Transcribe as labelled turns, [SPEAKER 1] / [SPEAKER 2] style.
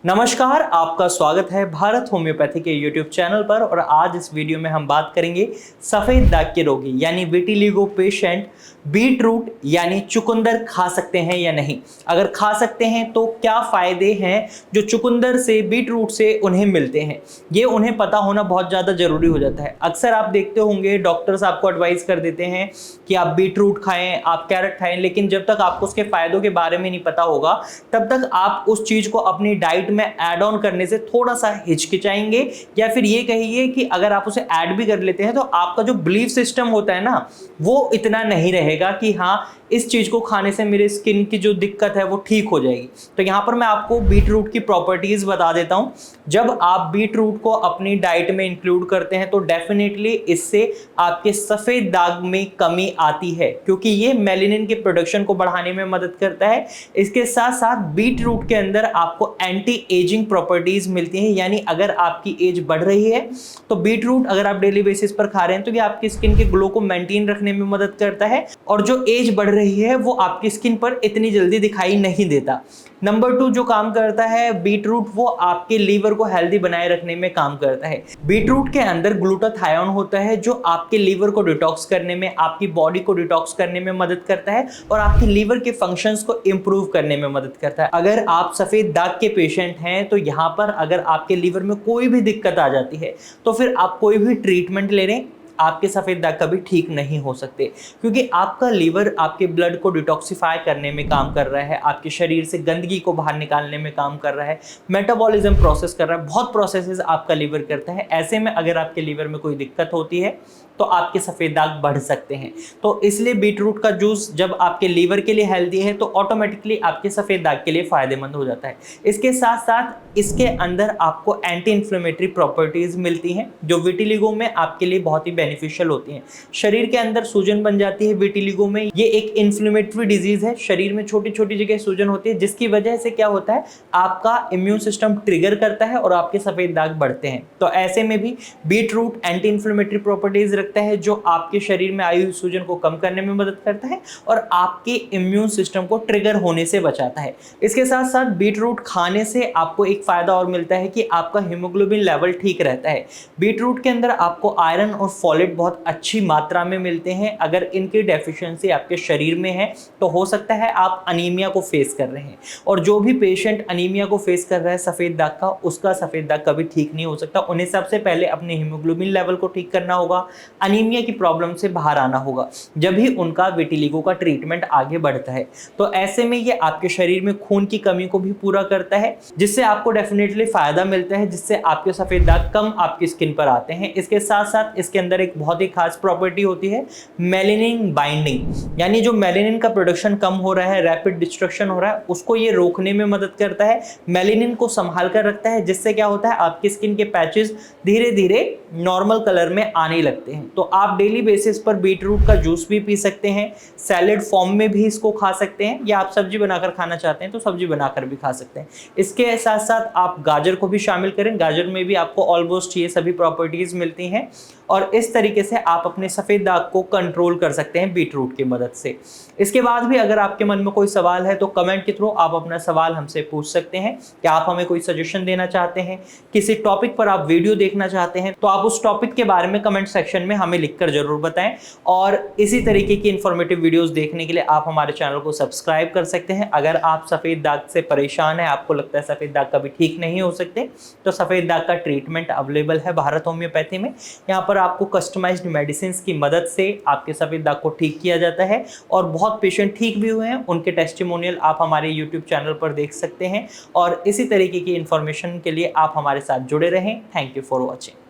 [SPEAKER 1] नमस्कार, आपका स्वागत है भारत होम्योपैथी के YouTube चैनल पर। और आज इस वीडियो में हम बात करेंगे सफ़ेद दाग के रोगी यानी विटिलिगो पेशेंट बीट रूट यानी चुकंदर खा सकते हैं या नहीं। अगर खा सकते हैं तो क्या फ़ायदे हैं जो चुकंदर से बीट रूट से उन्हें मिलते हैं, ये उन्हें पता होना बहुत ज़्यादा ज़रूरी हो जाता है। अक्सर आप देखते होंगे डॉक्टर्स आपको एडवाइस कर देते हैं कि आप बीट रूट खाएँ, आप कैरेट खाएँ, लेकिन जब तक आपको उसके फ़ायदों के बारे में नहीं पता होगा तब तक आप उस चीज़ को अपनी डाइट में ऐड ऑन करने से थोड़ा सा हिचकिचाएंगे, या फिर ये कहिए कि अगर आप उसे ऐड भी कर लेते हैं तो आपका जो बिलीफ सिस्टम होता है ना, वो इतना नहीं रहेगा कि हाँ इस चीज को खाने से मेरे स्किन की जो दिक्कत है वो ठीक हो जाएगी। तो यहाँ पर मैं आपको बीट रूट की प्रॉपर्टीज बता देता हूँ। जब आप बीट रूट को अपनी डाइट में इंक्लूड करते हैं तो डेफिनेटली इससे आपके सफेद दाग में कमी आती है, क्योंकि ये मेलानिन के प्रोडक्शन को बढ़ाने में मदद करता है। इसके साथ साथ बीट रूट के अंदर आपको एंटी एजिंग प्रॉपर्टीज मिलती हैं, यानी अगर आपकी एज बढ़ रही है तो बीट रूट अगर आप डेली बेसिस पर खा रहे हैं तो ये आपकी स्किन के ग्लो को मेंटेन रखने में मदद करता है, और जो एज बढ़ रही है वो आपकी स्किन पर इतनी जल्दी दिखाई नहीं देता। नंबर 2 जो काम करता है बीट रूट, वो आपके लीवर को हेल्दी बनाए रखने में काम करता है। बीट रूट के अंदर ग्लूटाथायोन होता है जो आपके लीवर को डिटॉक्स करने में, आपकी बॉडी को डिटॉक्स करने में मदद करता है और आपके लीवर के फंक्शंस को इंप्रूव करने में मदद करता है। अगर आप सफेद दाग के पेशेंट हैं तो यहाँ पर अगर आपके लीवर में कोई भी दिक्कत आ जाती है तो फिर आप कोई भी ट्रीटमेंट ले रहे हैं, आपके सफ़ेद दाग कभी ठीक नहीं हो सकते, क्योंकि आपका लीवर आपके ब्लड को डिटॉक्सिफाई करने में काम कर रहा है, आपके शरीर से गंदगी को बाहर निकालने में काम कर रहा है, मेटाबॉलिज्म प्रोसेस कर रहा है, बहुत प्रोसेसेस आपका लीवर करता है। ऐसे में अगर आपके लीवर में कोई दिक्कत होती है तो आपके सफ़ेद दाग बढ़ सकते हैं। तो इसलिए बीट रूट का जूस जब आपके लीवर के लिए हेल्दी है तो ऑटोमेटिकली आपके सफ़ेद दाग के लिए फ़ायदेमंद हो जाता है। इसके साथ साथ इसके अंदर आपको एंटी इन्फ्लेमेटरी प्रॉपर्टीज़ मिलती हैं जो विटिलिगो में आपके लिए बहुत ही बेनिफिशियल होती हैं। शरीर के अंदर सूजन बन जाती है विटिलिगो में, ये एक इन्फ्लेमेटरी डिजीज़ है। शरीर में छोटी छोटी जगह सूजन होती है जिसकी वजह से क्या होता है, आपका इम्यून सिस्टम ट्रिगर करता है और आपके सफ़ेद दाग बढ़ते हैं। तो ऐसे में भी beet root anti inflammatory properties रखता है जो आपके शरीर में आई हुई सूजन को कम करने में मदद करता है और आपके इम्यून सिस्टम को ट्रिगर होने से बचाता है। इसके साथ साथ बीट रूट खाने से आपको एक फायदा और मिलता है कि आपका हीमोग्लोबिन लेवल ठीक रहता है। बीट रूट के अंदर आपको आयरन और फॉलेट बहुत अच्छी मात्रा में मिलते हैं। अगर इनकी डेफिशिएंसी आपके शरीर में है तो हो सकता है आप अनीमिया को फेस कर रहे हैं, और जो भी पेशेंट अनीमिया को फेस कर रहा है सफेद दाग का, उसका सफेद दाग कभी ठीक नहीं हो सकता। उन्हें सबसे पहले अपने हीमोग्लोबिन लेवल को ठीक करना होगा, अनीमिया की प्रॉब्लम से बाहर आना होगा, जब ही उनका विटिलिगो का ट्रीटमेंट आगे बढ़ता है। तो ऐसे में ये आपके शरीर में खून की कमी को भी पूरा करता है, जिससे आपको डेफिनेटली फायदा मिलता है, जिससे आपके सफेद दाग कम आपकी स्किन पर आते हैं। इसके साथ साथ इसके अंदर एक बहुत ही खास प्रॉपर्टी होती है मेलानिन बाइंडिंग, यानी जो मेलानिन का प्रोडक्शन कम हो रहा है, रैपिड डिस्ट्रक्शन हो रहा है, उसको ये रोकने में मदद करता है, मेलानिन को संभाल कर रखता है, जिससे क्या होता है आपकी स्किन के पैचेस धीरे धीरे नॉर्मल कलर में आने लगते हैं। तो आप डेली बेसिस पर बीट रूट का जूस भी पी सकते हैं, सैलेड फॉर्म में भी इसको खा सकते हैं, या आप सब्जी बनाकर खाना चाहते हैं तो सब्जी बनाकर भी खा सकते हैं। इसके साथ साथ आप गाजर को भी शामिल करें, गाजर में भी आपको ऑलमोस्ट ये सभी प्रॉपर्टीज मिलती हैं, और इस तरीके से आप अपने सफ़ेद दाग को कंट्रोल कर सकते हैं बीट रूट की मदद से। इसके बाद भी अगर आपके मन में कोई सवाल है तो कमेंट के थ्रू आप अपना सवाल हमसे पूछ सकते हैं। क्या आप हमें कोई सजेशन देना चाहते हैं, किसी टॉपिक पर आप वीडियो देखना चाहते हैं, तो आप उस टॉपिक के बारे में कमेंट सेक्शन में हमें लिखकर जरूर बताएं। और इसी तरीके की इंफॉर्मेटिव वीडियोस देखने के लिए आप हमारे चैनल को सब्सक्राइब कर सकते हैं। अगर आप सफ़ेद दाग से परेशान हैं, आपको लगता है सफ़ेद दाग कभी ठीक नहीं हो सकते, तो सफ़ेद दाग का ट्रीटमेंट अवेलेबल है भारत होम्योपैथी में। यहाँ पर आपको कस्टमाइज्ड मेडिसिन की मदद से आपके सफ़ेद दाग को ठीक किया जाता है, और बहुत पेशेंट ठीक भी हुए हैं, उनके टेस्टिमोनियल आप हमारे यूट्यूब चैनल पर देख सकते हैं। और इसी तरीके की इंफॉर्मेशन के लिए आप हमारे साथ जुड़े रहें। Thank you for watching.